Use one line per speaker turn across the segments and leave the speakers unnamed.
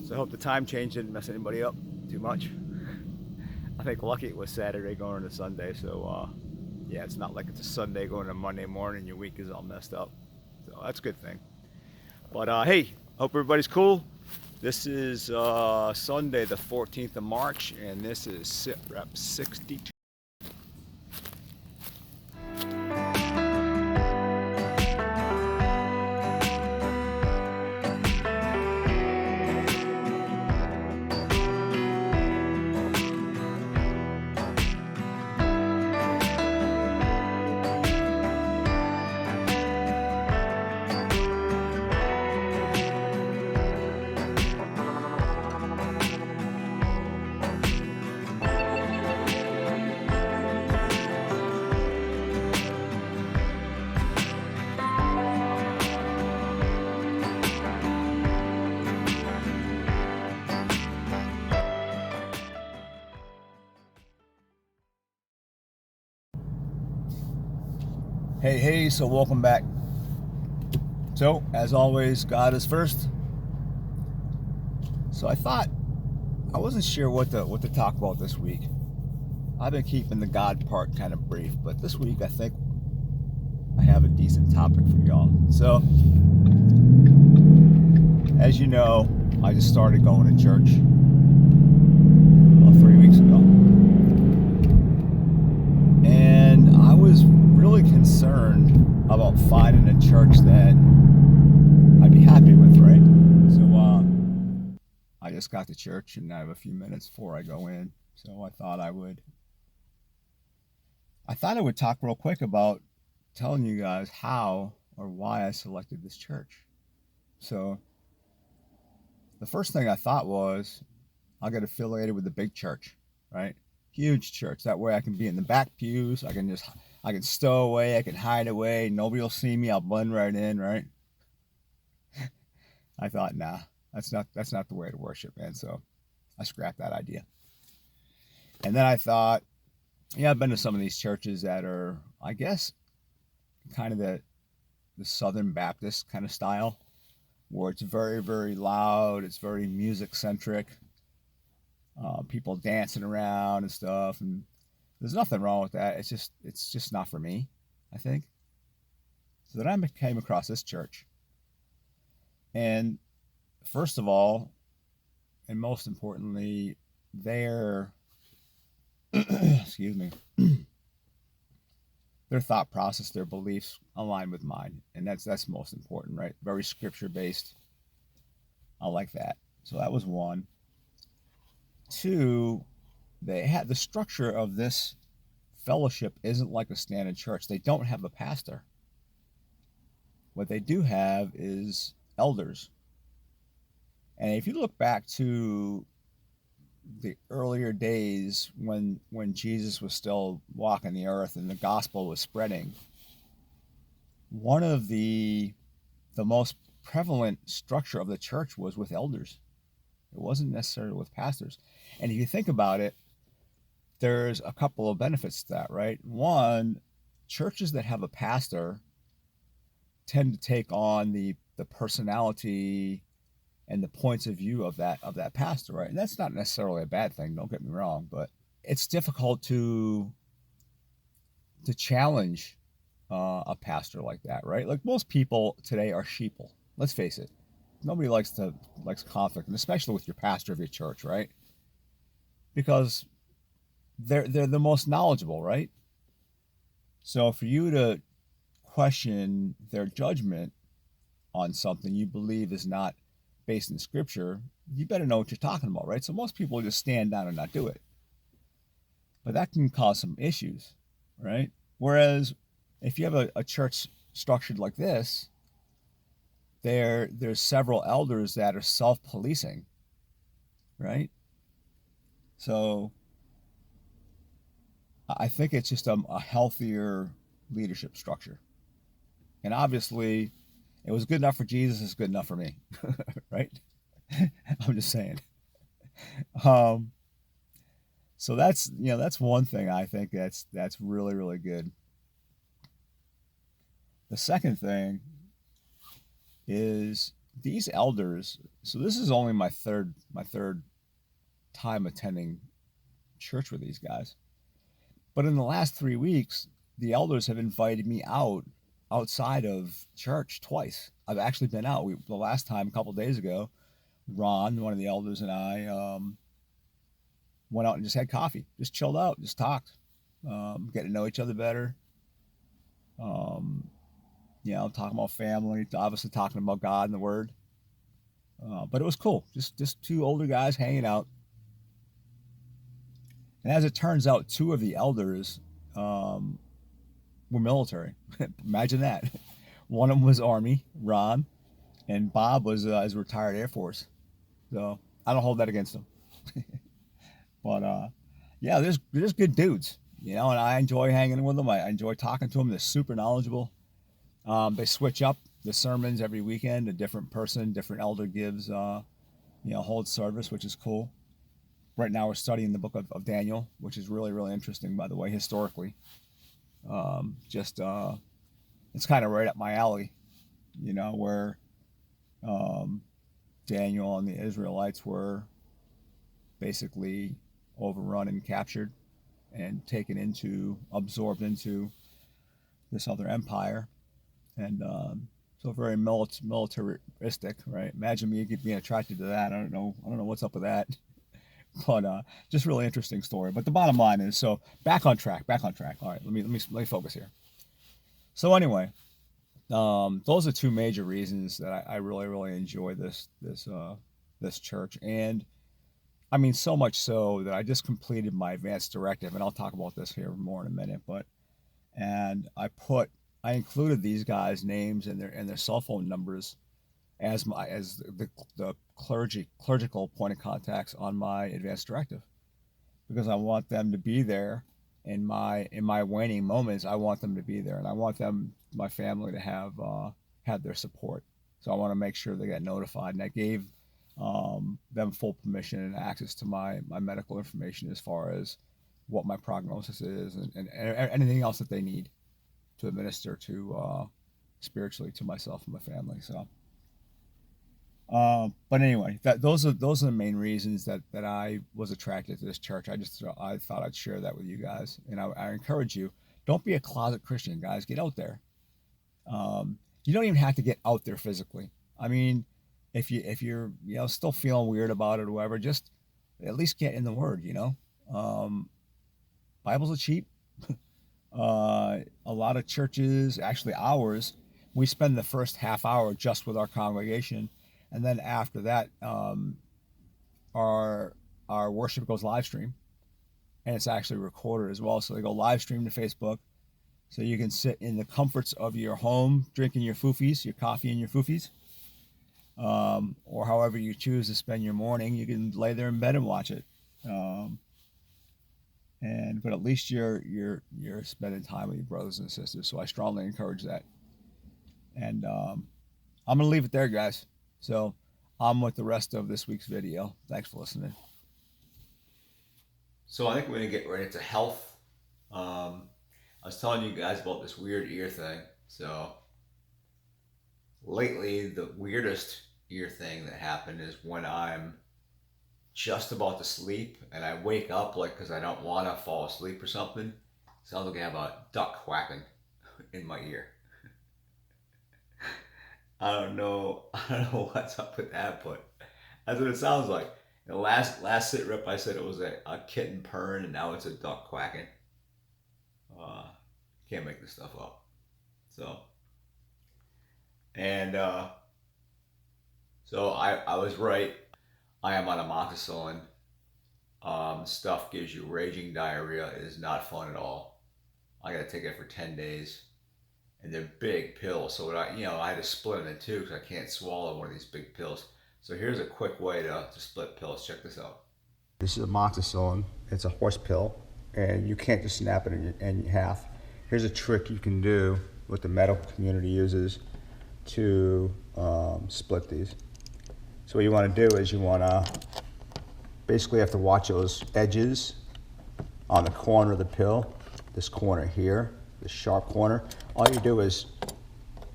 So I hope the time change didn't mess anybody up too much. I think lucky it was Saturday going into Sunday, so yeah, it's not like it's a Sunday going to Monday morning. Your week is all messed up, so that's a good thing. But hey, hope everybody's cool. This is Sunday, the 14th of March, and this is SITREP 62. Hey, so welcome back. So, as always, God is first. So I wasn't sure what to talk about this week. I've been keeping the God part kind of brief, but this week I think I have a decent topic for y'all. So, as you know, I just started going to church about 3 weeks ago. And I was really concerned about finding a church that I'd be happy with, right? So I just got to church and I have a few minutes before I go in. So I thought I would talk real quick about telling you guys how or why I selected this church. So the first thing I thought was I'll get affiliated with a big church, right? Huge church. That way I can be in the back pews. I can stow away. I can hide away. Nobody will see me. I'll blend right in, right? I thought, nah, that's not the way to worship, man. So I scrapped that idea. And then I thought, yeah, I've been to some of these churches that are, I guess, kind of the Southern Baptist kind of style, where it's very, very loud. It's very music centric. People dancing around and stuff, and there's nothing wrong with that. It's just not for me, I think. So then I came across this church, and first of all, and most importantly, their excuse me, their thought process, their beliefs align with mine, and that's most important, right? Very scripture based. I like that. So that was one. Two, they had the structure of this fellowship isn't like a standard church. They don't have a pastor. What they do have is elders. And if you look back to the earlier days when Jesus was still walking the earth and the gospel was spreading, one of the most prevalent structure of the church was with elders. It wasn't necessarily with pastors. And if you think about it, there's a couple of benefits to that, right? One, churches that have a pastor tend to take on the personality and the points of view of that pastor, right? And that's not necessarily a bad thing, don't get me wrong, but it's difficult to challenge a pastor like that, right? Like most people today are sheeple. Let's face it. Nobody likes conflict, and especially with your pastor of your church, right? Because they're the most knowledgeable, right? So for you to question their judgment on something you believe is not based in scripture, you better know what you're talking about, right? So most people just stand down and not do it. But that can cause some issues, right? Whereas if you have a church structured like this, there's several elders that are self-policing, right? So I think it's just a healthier leadership structure. And obviously, it was good enough for Jesus, it's good enough for me, right? I'm just saying. So that's one thing I think that's really, really good. The second thing is these elders, so this is only my third time attending church with these guys. But in the last 3 weeks, the elders have invited me outside of church twice. I've actually been out. The last time, a couple of days ago, Ron, one of the elders, and I went out and just had coffee, just chilled out, just talked, getting to know each other better. Talking about family, obviously talking about God and the Word. But it was cool. Just two older guys hanging out. And as it turns out, two of the elders were military. Imagine that. One of them was Army, Ron, and Bob was retired Air Force. So I don't hold that against them. But they're just good dudes, and I enjoy hanging with them. I enjoy talking to them. They're super knowledgeable. They switch up the sermons every weekend. A different person, different elder gives, holds service, which is cool. Right now we're studying the book of Daniel, which is really, really interesting, by the way, historically. It's kind of right up my alley, where Daniel and the Israelites were basically overrun and captured and absorbed into this other empire. And so very militaristic, right? Imagine me being attracted to that. I don't know what's up with that. But just really interesting story. But the bottom line is, so back on track. All right, let me focus here. So anyway, those are two major reasons that I really, really enjoy this church. And I mean, so much so that I just completed my advanced directive, and I'll talk about this here more in a minute. And I included these guys' names and their cell phone numbers as the clerical point of contacts on my advanced directive, because I want them to be there in my waning moments. I want them to be there, and I want my family to have their support. So I want to make sure they get notified, and I gave them full permission and access to my medical information as far as what my prognosis is and anything else that they need to administer to spiritually to myself and my family. So but anyway, those are the main reasons that I was attracted to this church. I thought I'd share that with you guys, and I encourage you, don't be a closet Christian, guys. Get out there. You don't even have to get out there physically. I mean, if you're still feeling weird about it or whatever, just at least get in the Word. Bibles are cheap. A lot of churches, actually ours, we spend the first half hour just with our congregation. And then after that, our worship goes live stream, and it's actually recorded as well. So they go live stream to Facebook, so you can sit in the comforts of your home, drinking your foofies, your coffee and your foofies, or however you choose to spend your morning. You can lay there in bed and watch it, but at least you're spending time with your brothers and sisters. So I strongly encourage that. And I'm gonna leave it there, guys. So I'm with the rest of this week's video. Thanks for listening. So I think we're going to get right into health. I was telling you guys about this weird ear thing. So lately, the weirdest ear thing that happened is when I'm just about to sleep and I wake up, because I don't want to fall asleep or something. It sounds like I have a duck quacking in my ear. I don't know what's up with that, but that's what it sounds like. The last SITREP, I said it was a kitten purring, and now it's a duck quacking. Can't make this stuff up. So, and so I was right. I am on amoxicillin. Stuff gives you raging diarrhea. It is not fun at all. I got to take it for 10 days. And they're big pills, so I had to split them in two because I can't swallow one of these big pills. So here's a quick way to split pills. Check this out. This is amoxicillin. It's a horse pill, and you can't just snap it in half. Here's a trick you can do, what the medical community uses to split these. So what you want to do is you want to basically have to watch those edges on the corner of the pill, this corner here, the sharp corner. All you do is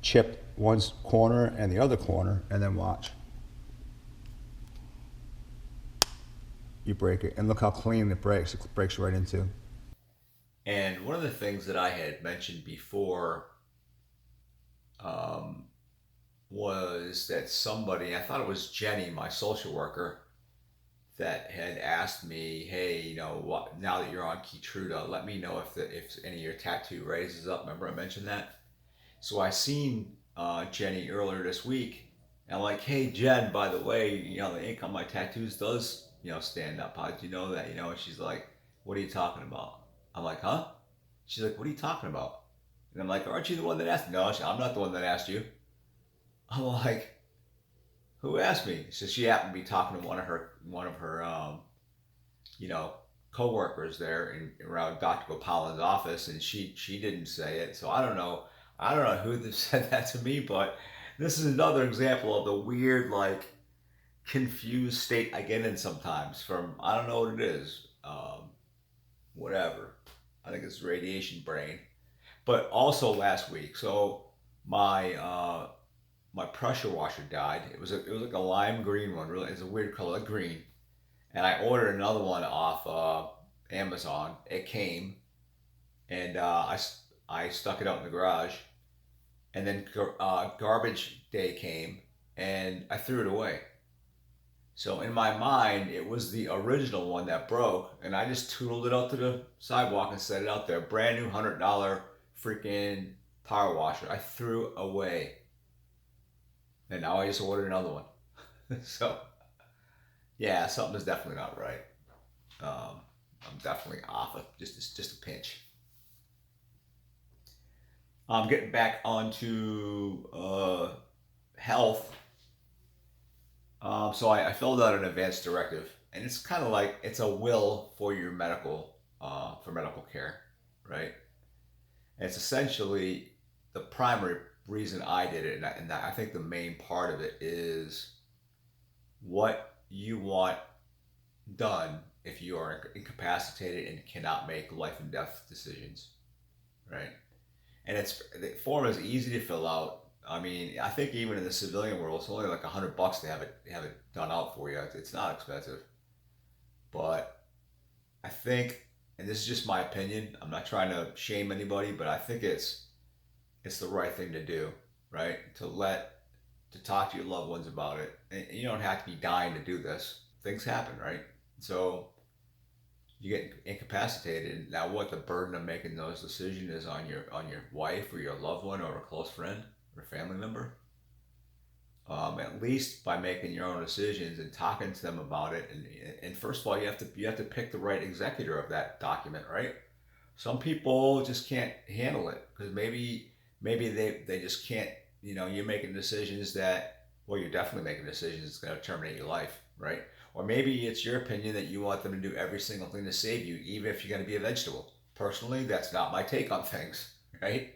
chip one corner and the other corner, and then watch. You break it, and look how clean it breaks. It breaks right into. And one of the things that I had mentioned before was that somebody, I thought it was Jenny, my social worker, that had asked me, hey, you know, what, now that you're on Keytruda, let me know if any of your tattoo raises up. Remember I mentioned that? So I seen Jenny earlier this week, and I'm like, hey Jen, by the way, you know, the ink on my tattoos does, you know, stand up. How did you know that? You know, and she's like, what are you talking about? I'm like, huh? She's like, what are you talking about? And I'm like, aren't you the one that asked? No, I'm not the one that asked you. I'm like, who asked me? So she happened to be talking to one of her you know, coworkers there around Dr. Gopal's office, and she didn't say it. So I don't know who said that to me, but this is another example of the weird, like, confused state I get in sometimes from, I don't know what it is, whatever. I think it's radiation brain. But also last week, so my pressure washer died. It was like a lime green one. Really, it's a weird color, like green. And I ordered another one off Amazon. It came, and I stuck it out in the garage. And then garbage day came, and I threw it away. So in my mind, it was the original one that broke, and I just tootled it out to the sidewalk and set it out there. Brand new $100 freaking power washer. I threw away, and now I just ordered another one. So yeah, something is definitely not right. I'm definitely off of just a pinch. I'm getting back onto health. So I filled out an advance directive, and it's kind of like it's a will for your for medical care, right? And it's essentially the primary reason I did it, and I think the main part of it is what you want done if you are incapacitated and cannot make life and death decisions, right? And the form is easy to fill out. I mean, I think even in the civilian world, it's only like $100 to have it done out for you. It's not expensive, but I think, and this is just my opinion, I'm not trying to shame anybody, but I think it's the right thing to do, right? To talk to your loved ones about it, and you don't have to be dying to do this. Things happen, right? So you get incapacitated. Now, what the burden of making those decisions is on your wife or your loved one or a close friend or a family member. At least by making your own decisions and talking to them about it, and first of all, you have to pick the right executor of that document, right? Some people just can't handle it because maybe they just can't. You know, you're making decisions that, well, you're definitely making decisions that's going to terminate your life, right? Or maybe it's your opinion that you want them to do every single thing to save you, even if you're going to be a vegetable. Personally, that's not my take on things, right?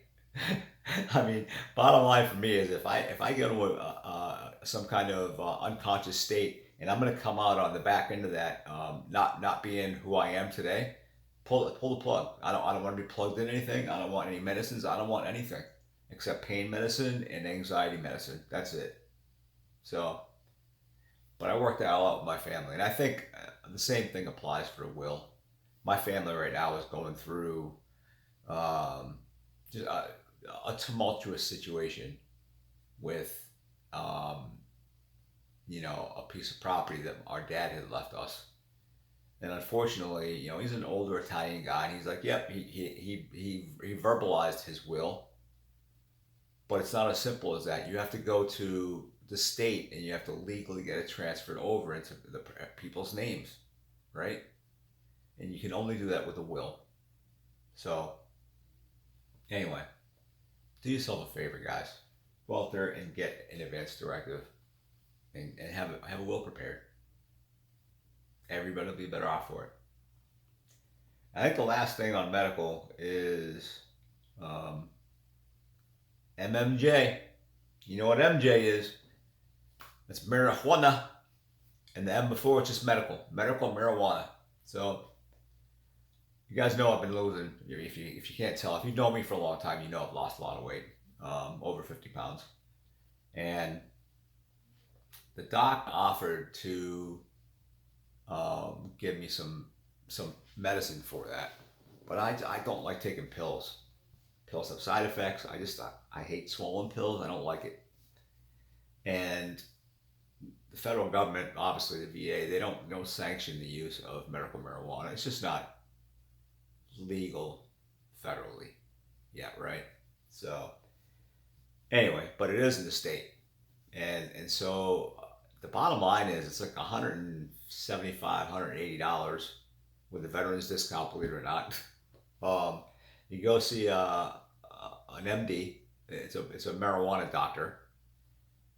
I mean, bottom line for me is if I go to some kind of unconscious state and I'm going to come out on the back end of that, not being who I am today, pull the plug. I don't want to be plugged in anything. I don't want any medicines. I don't want anything except pain medicine and anxiety medicine. That's it. So, but I worked that all out with my family, and I think the same thing applies for a will. My family right now is going through just a tumultuous situation with, you know, a piece of property that our dad had left us. And unfortunately, you know, he's an older Italian guy, and he's like, yep, he verbalized his will. But it's not as simple as that. You have to go to the state and you have to legally get it transferred over into the people's names, right? And you can only do that with a will. So, anyway, do yourself a favor, guys. Go out there and get an advance directive and have a will prepared. Everybody will be better off for it. I think the last thing on medical is MMJ. You know what MJ is? It's marijuana. And the M before it's just medical marijuana. So you guys know I've been losing. If you can't tell, if you know me for a long time, you know I've lost a lot of weight, over 50 pounds. And the doc offered to give me some medicine for that, but I don't like taking pills. Pills have side effects. I hate swollen pills. I don't like it. And the federal government, obviously the VA, they don't sanction the use of medical marijuana. It's just not legal federally yet, right? So anyway, but it is in the state, and so the bottom line is it's like $175, $180 with the veterans discount, believe it or not. You go see an MD. It's a marijuana doctor,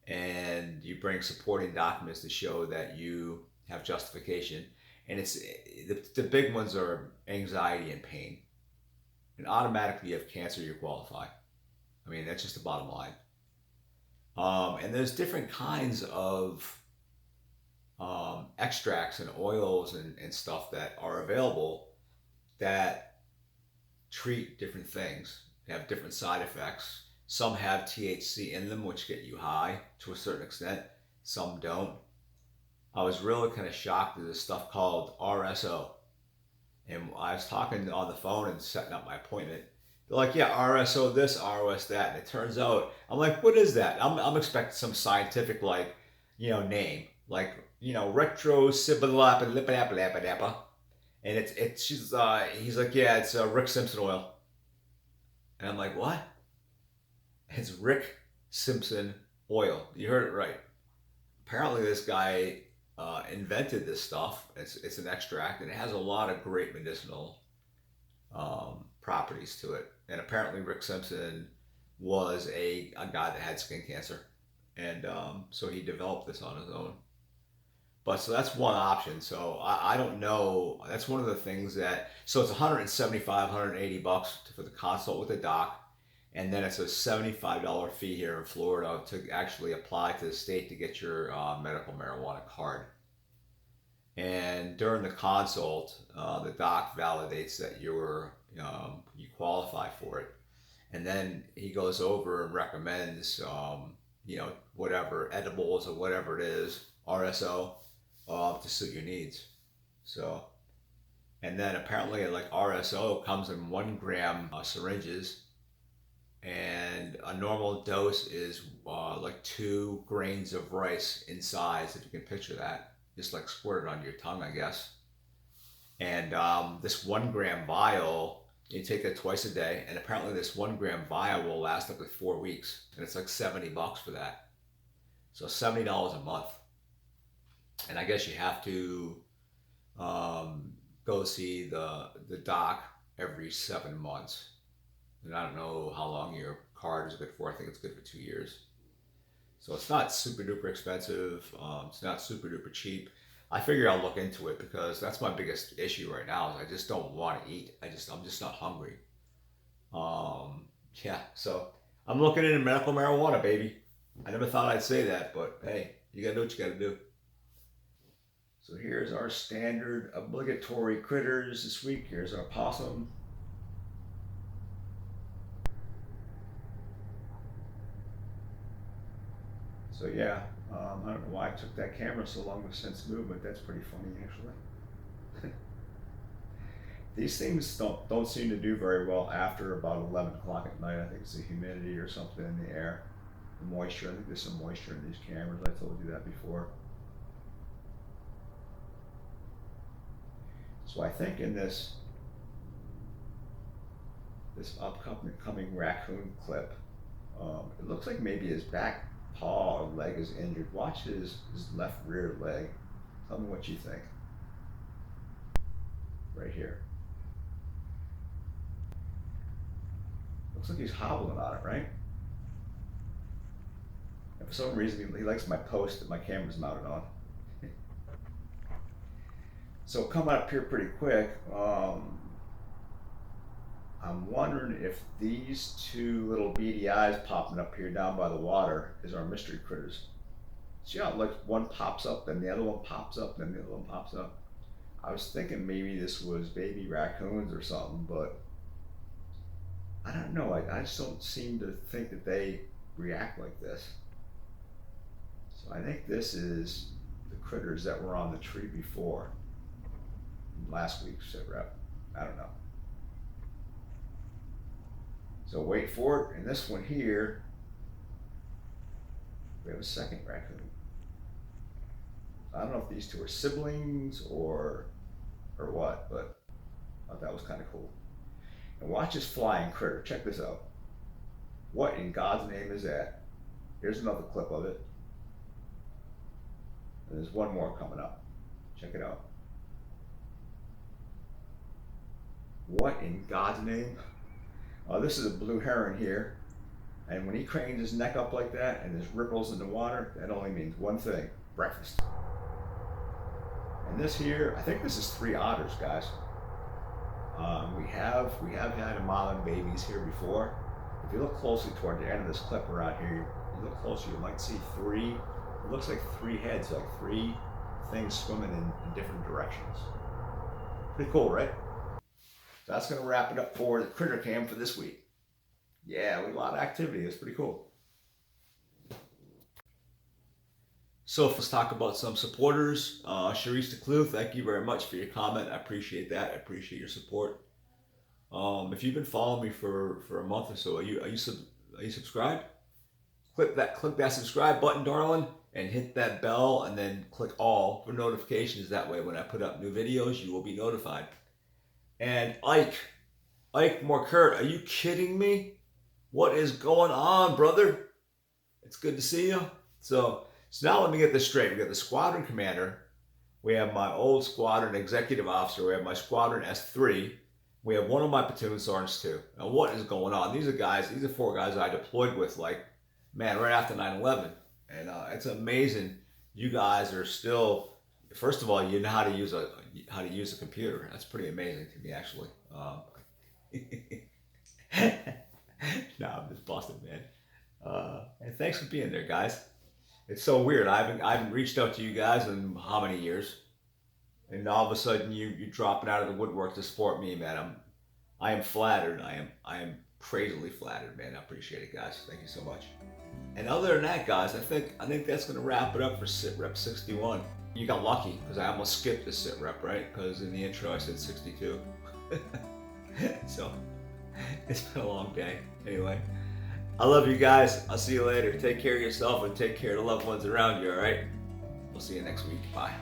and you bring supporting documents to show that you have justification. And it's the big ones are anxiety and pain, and automatically you have cancer, you qualify. I mean, that's just the bottom line. And there's different kinds of extracts and oils and stuff that are available that treat different things. They have different side effects. Some have THC in them, which get you high to a certain extent. Some don't. I was really kind of shocked at this stuff called RSO. And I was talking on the phone and setting up my appointment. They're like, yeah, RSO this, ROS that. And it turns out, I'm like, what is that? I'm expecting some scientific, like, name. Like, retro sibalapalipalapalapalapa. And he's like, yeah, it's Rick Simpson oil. And I'm like, what? It's Rick Simpson oil. You heard it right. Apparently this guy invented this stuff. It's an extract, and it has a lot of great medicinal properties to it. And apparently Rick Simpson was a guy that had skin cancer, and so he developed this on his own. But so that's one option. So I don't know. That's one of the things so it's $175, $180 for the consult with the doc. And then it's a $75 fee here in Florida to actually apply to the state to get your medical marijuana card. And during the consult, the doc validates that you qualify for it. And then he goes over and recommends, whatever edibles or whatever it is, RSO, to suit your needs. So, and then apparently like RSO comes in 1 gram syringes. And a normal dose is like 2 grains of rice in size, if you can picture that. Just like squirted on your tongue, I guess. And this 1 gram vial, you take that twice a day, and apparently this 1 gram vial will last up to 4 weeks, and it's like $70 for that. So $70 a month. And I guess you have to go see the doc every 7 months. And I don't know how long your card is good for. I think it's good for 2 years. So it's not super duper expensive. It's not super duper cheap. I figure I'll look into it because that's my biggest issue right now. Is I just don't want to eat. I'm just not hungry. Yeah. So I'm looking into medical marijuana, baby. I never thought I'd say that, but hey, you gotta do what you gotta do. So here's our standard obligatory critters this week. Here's our possum. So yeah, I don't know why I took that camera so long to sense movement. That's pretty funny, actually. These things don't seem to do very well after about 11 o'clock at night. I think it's the humidity or something in the air, the moisture. I think there's some moisture in these cameras. I told you that before. So I think in this upcoming raccoon clip, it looks like maybe his back paw or leg is injured. Watch his left rear leg. Tell me what you think. Right here. Looks like he's hobbling on it, right? And for some reason he likes my post that my camera's mounted on. So coming up here pretty quick, I'm wondering if these 2 little beady eyes popping up here down by the water is our mystery critters. See how like one pops up, then the other one pops up, then the other one pops up? I was thinking maybe this was baby raccoons or something, but I don't know. I just don't seem to think that they react like this. So I think this is the critters that were on the tree before. Last week's SITREP. I don't know. So wait for it. And this one here, we have a second raccoon. I don't know if these two are siblings or what, but I thought that was kind of cool. And watch this flying critter. Check this out. What in God's name is that? Here's another clip of it. And there's one more coming up. Check it out. What in God's name? This is a blue heron here. And when he cranes his neck up like that and there's ripples in the water, that only means one thing: breakfast. And this here, I think this is 3 otters, guys. We have had mom and babies here before. If you look closely toward the end of this clip around here, you look closer, you might see 3. It looks like 3 heads, like 3 things swimming in different directions. Pretty cool, right? So that's going to wrap it up for the critter cam for this week. Yeah, we had a lot of activity. It's pretty cool. So let's talk about some supporters. Sharice DeClue, thank you very much for your comment. I appreciate that. I appreciate your support. If you've been following me for a month or so, are you subscribed? Click that subscribe button, darling, and hit that bell, and then click all for notifications. That way, when I put up new videos, you will be notified. And Ike Morkert, are you kidding me? What is going on, brother? It's good to see you. So now let me get this straight. We got the squadron commander. We have my old squadron executive officer. We have my squadron S3. We have one of my platoon sergeants too. Now what is going on? These are 4 guys I deployed with, like, man, right after 9/11. And it's amazing. You guys are still, first of all, you know how to use a computer. That's pretty amazing to me, actually. No, I'm just busting, man. And thanks for being there, guys. It's so weird. I haven't reached out to you guys in how many years, and all of a sudden you're dropping out of the woodwork to support me, man. I am flattered. I am crazily flattered, man. I appreciate it, guys. Thank you so much. And other than that, guys, I think that's gonna wrap it up for SITREP 61. You got lucky because I almost skipped the SITREP, right? Because in the intro I said 62. So it's been a long day. Anyway, I love you guys. I'll see you later. Take care of yourself and take care of the loved ones around you, all right? We'll see you next week. Bye.